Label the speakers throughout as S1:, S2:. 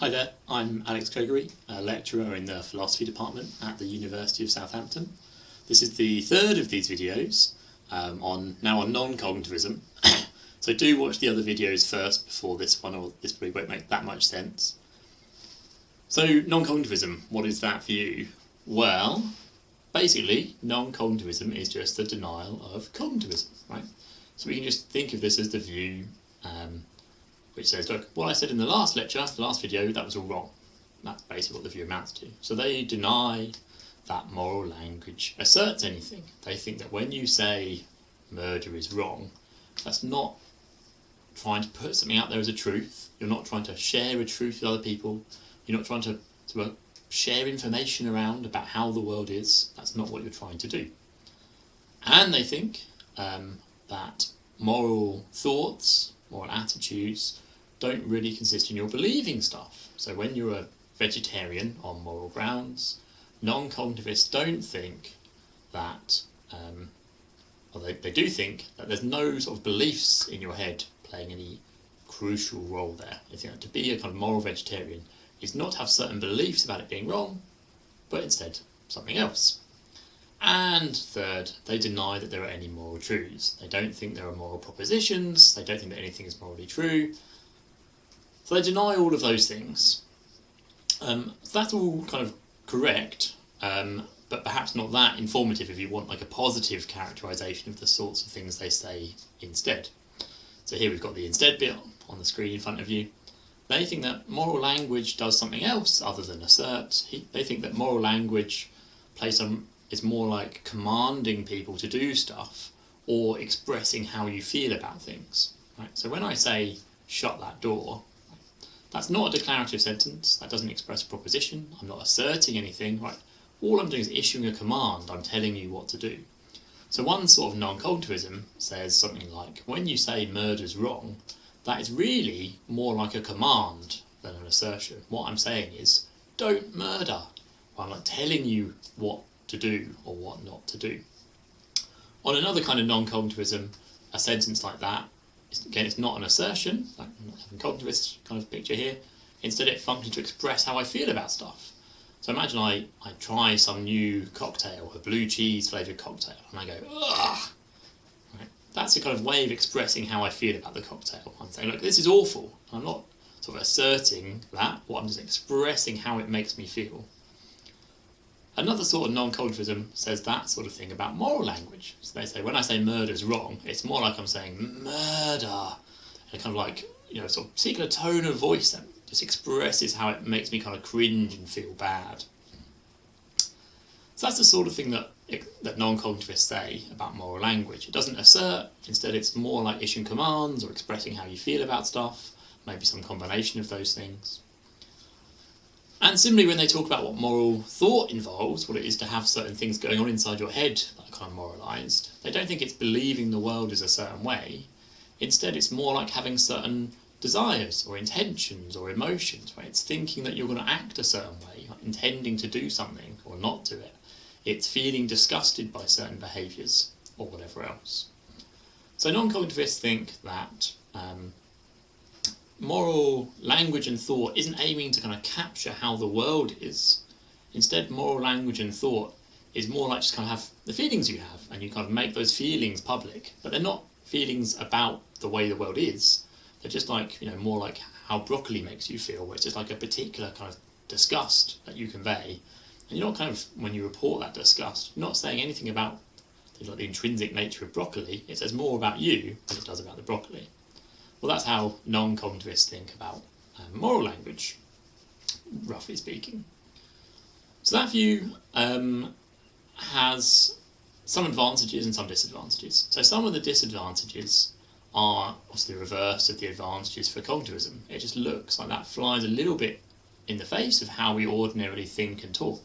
S1: Hi there, I'm Alex Gregory, a lecturer in the philosophy department at the University of Southampton. This is the third of these videos on non-cognitivism. So do watch the other videos first before this one, or this probably won't make that much sense. So non-cognitivism, what is that for you? Well, basically non-cognitivism is just the denial of cognitivism, right? So we can just think of this as the view which says, look, what I said in the last lecture, the last video, that was all wrong. That's basically what the view amounts to. So they deny that moral language asserts anything. They think that when you say murder is wrong, that's not trying to put something out there as a truth. You're not trying to share a truth with other people. You're not trying to share information around about how the world is. That's not what you're trying to do. And they think that moral thoughts, moral attitudes, don't really consist in your believing stuff. So when you're a vegetarian on moral grounds, non-cognitivists don't think that, they do think that there's no sort of beliefs in your head playing any crucial role there. They think that to be a kind of moral vegetarian is not to have certain beliefs about it being wrong, but instead something else. And third, they deny that there are any moral truths. They don't think there are moral propositions, they don't think that anything is morally true. So they deny all of those things. So that's all kind of correct, but perhaps not that informative if you want like a positive characterisation of the sorts of things they say instead. So here we've got the instead bit on the screen in front of you. They think that moral language does something else other than assert. They think that moral language is more like commanding people to do stuff or expressing how you feel about things. Right? So when I say shut that door, that's not a declarative sentence, that doesn't express a proposition, I'm not asserting anything, right? All I'm doing is issuing a command, I'm telling you what to do. So one sort of non-cognitivism says something like, when you say murder's wrong, that is really more like a command than an assertion. What I'm saying is, don't murder. I'm like telling you what to do or what not to do. On another kind of non-cognitivism, a sentence like that, again, it's not an assertion, like a cognitivist kind of picture here. Instead, it functions to express how I feel about stuff. So imagine I try some new cocktail, a blue cheese flavoured cocktail, and I go, ugh! Right? That's a kind of way of expressing how I feel about the cocktail. I'm saying, look, this is awful. I'm not sort of asserting that, I'm just expressing how it makes me feel. Another sort of non-cognitivism says that sort of thing about moral language. So they say, when I say murder is wrong, it's more like I'm saying murder, and kind of like, sort of particular tone of voice that just expresses how it makes me kind of cringe and feel bad. So that's the sort of thing that non-cognitivists say about moral language. It doesn't assert, instead it's more like issuing commands or expressing how you feel about stuff, maybe some combination of those things. And similarly, when they talk about what moral thought involves, what it is to have certain things going on inside your head that are kind of moralised, they don't think it's believing the world is a certain way. Instead, it's more like having certain desires or intentions or emotions, right? It's thinking that you're going to act a certain way, like intending to do something or not do it. It's feeling disgusted by certain behaviours or whatever else. So non-cognitivists think that moral language and thought isn't aiming to kind of capture how the world is. Instead, moral language and thought is more like just kind of have the feelings you have, and you kind of make those feelings public. But they're not feelings about the way the world is. They're just like, more like how broccoli makes you feel, where it's just like a particular kind of disgust that you convey. And you're not kind of, when you report that disgust, you're not saying anything about the intrinsic nature of broccoli. It says more about you than it does about the broccoli. Well, that's how non-cognitivists think about moral language, roughly speaking. So that view has some advantages and some disadvantages. So some of the disadvantages are obviously the reverse of the advantages for cognitivism. It just looks like that flies a little bit in the face of how we ordinarily think and talk.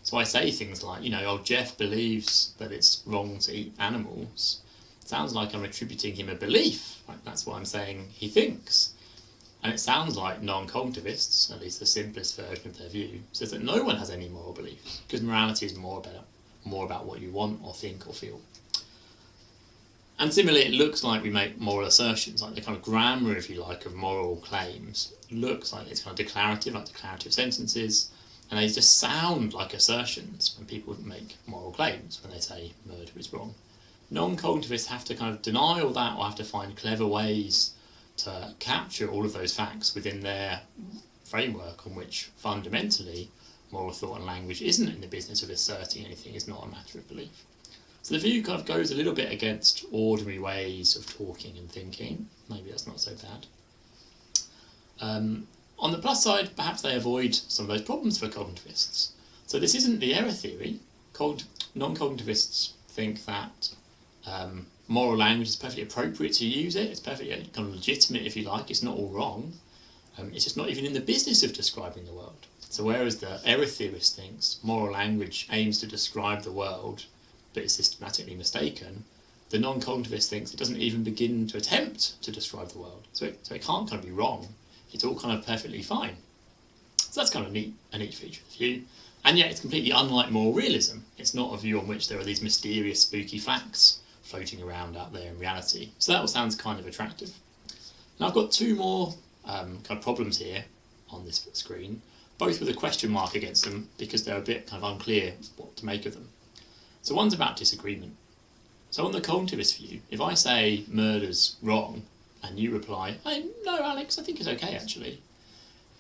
S1: So I say things like, Jeff believes that it's wrong to eat animals. Sounds like I'm attributing him a belief. Right? That's what I'm saying he thinks. And it sounds like non-cognitivists, at least the simplest version of their view, says that no one has any moral beliefs, because morality is more about what you want or think or feel. And similarly, it looks like we make moral assertions, like the kind of grammar, if you like, of moral claims looks like it's kind of declarative, like declarative sentences, and they just sound like assertions when people make moral claims, when they say murder is wrong. Non-cognitivists have to kind of deny all that, or have to find clever ways to capture all of those facts within their framework on which fundamentally moral thought and language isn't in the business of asserting anything, is not a matter of belief. So the view kind of goes a little bit against ordinary ways of talking and thinking. Maybe that's not so bad. On the plus side, perhaps they avoid some of those problems for cognitivists. So this isn't the error theory. Non-cognitivists think that moral language is perfectly appropriate to use it. It's perfectly kind of legitimate, if you like. It's not all wrong. It's just not even in the business of describing the world. So whereas the error theorist thinks moral language aims to describe the world but is systematically mistaken, the non-cognitivist thinks it doesn't even begin to attempt to describe the world. So it can't kind of be wrong. It's all kind of perfectly fine. So that's kind of a neat feature of the view. And yet it's completely unlike moral realism. It's not a view on which there are these mysterious, spooky facts floating around out there in reality. So that all sounds kind of attractive. Now I've got two more kind of problems here on this screen, both with a question mark against them because they're a bit kind of unclear what to make of them. So one's about disagreement. So on the cognitivist view, if I say murder's wrong and you reply, hey, no Alex, I think it's okay actually,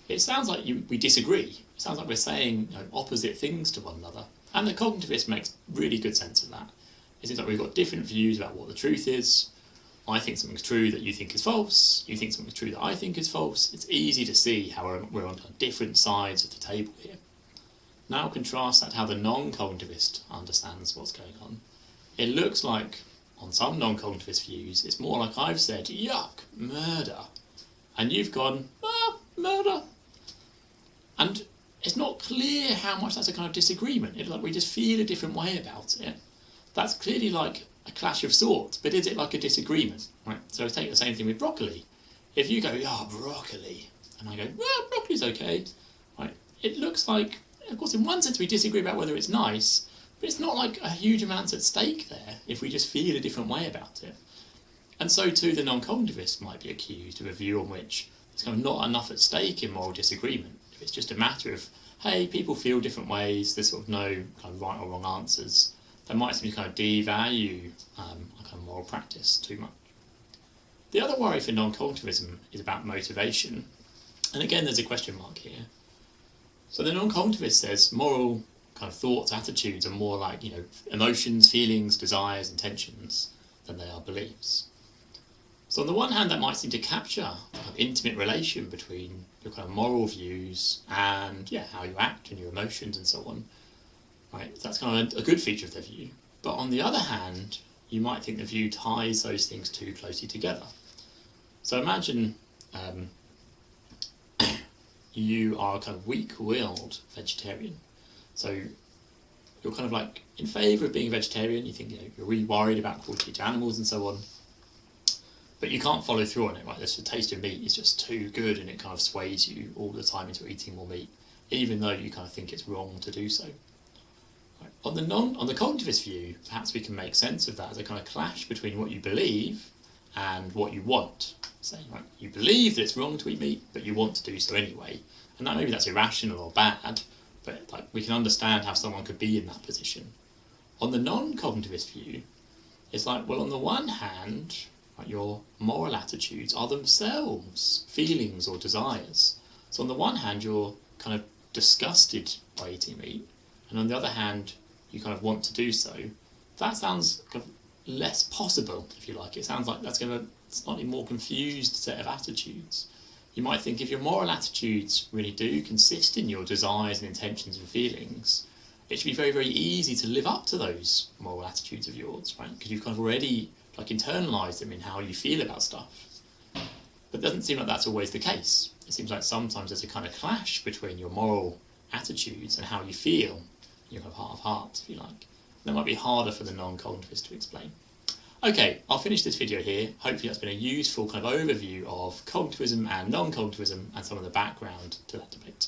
S1: it sounds like we disagree. It sounds like we're saying opposite things to one another. And the cognitivist makes really good sense of that. It seems like we've got different views about what the truth is. I think something's true that you think is false. You think something's true that I think is false. It's easy to see how we're on different sides of the table here. Now contrast that to how the non-cognitivist understands what's going on. It looks like, on some non-cognitivist views, it's more like I've said, yuck, murder. And you've gone, murder. And it's not clear how much that's a kind of disagreement. It's like we just feel a different way about it. That's clearly like a clash of sorts, but is it like a disagreement? Right? So take the same thing with broccoli. If you go, broccoli, and I go, well, broccoli's okay, right? It looks like, of course, in one sense we disagree about whether it's nice, but it's not like a huge amount at stake there if we just feel a different way about it. And so too the non-cognitivists might be accused of a view on which there's kind of not enough at stake in moral disagreement. If it's just a matter of, hey, people feel different ways, there's sort of no kind of right or wrong answers, that might seem to kind of devalue a kind of moral practice too much. The other worry for non-cognitivism is about motivation. And again, there's a question mark here. So the non-cognitivist says moral kind of thoughts, attitudes are more like, emotions, feelings, desires, intentions than they are beliefs. So on the one hand, that might seem to capture a kind of intimate relation between your kind of moral views and, how you act and your emotions and so on. Right? That's kind of a good feature of their view. But on the other hand, you might think the view ties those things too closely together. So imagine you are a kind of weak-willed vegetarian. So you're kind of like in favour of being a vegetarian, you think you're really worried about cruelty to animals and so on, but you can't follow through on it, right? The taste of meat is just too good and it kind of sways you all the time into eating more meat, even though you kind of think it's wrong to do so. Right. On the cognitivist view, perhaps we can make sense of that as a kind of clash between what you believe and what you want. Saying, right, you believe that it's wrong to eat meat, but you want to do so anyway. And maybe that's irrational or bad, but we can understand how someone could be in that position. On the non-cognitivist view, it's like, well, on the one hand, your moral attitudes are themselves feelings or desires. So on the one hand, you're kind of disgusted by eating meat, and on the other hand, you kind of want to do so. That sounds kind of less possible, if you like. It sounds like that's going to slightly more confused set of attitudes. You might think if your moral attitudes really do consist in your desires and intentions and feelings, it should be very, very easy to live up to those moral attitudes of yours, right? Because you've kind of already internalised them in how you feel about stuff. But it doesn't seem like that's always the case. It seems like sometimes there's a kind of clash between your moral attitudes and how you feel, your kind of heart of hearts, if you like. That might be harder for the non-cognitivist to explain. Okay, I'll finish this video here. Hopefully that's been a useful kind of overview of cognitivism and non-cognitivism and some of the background to that debate.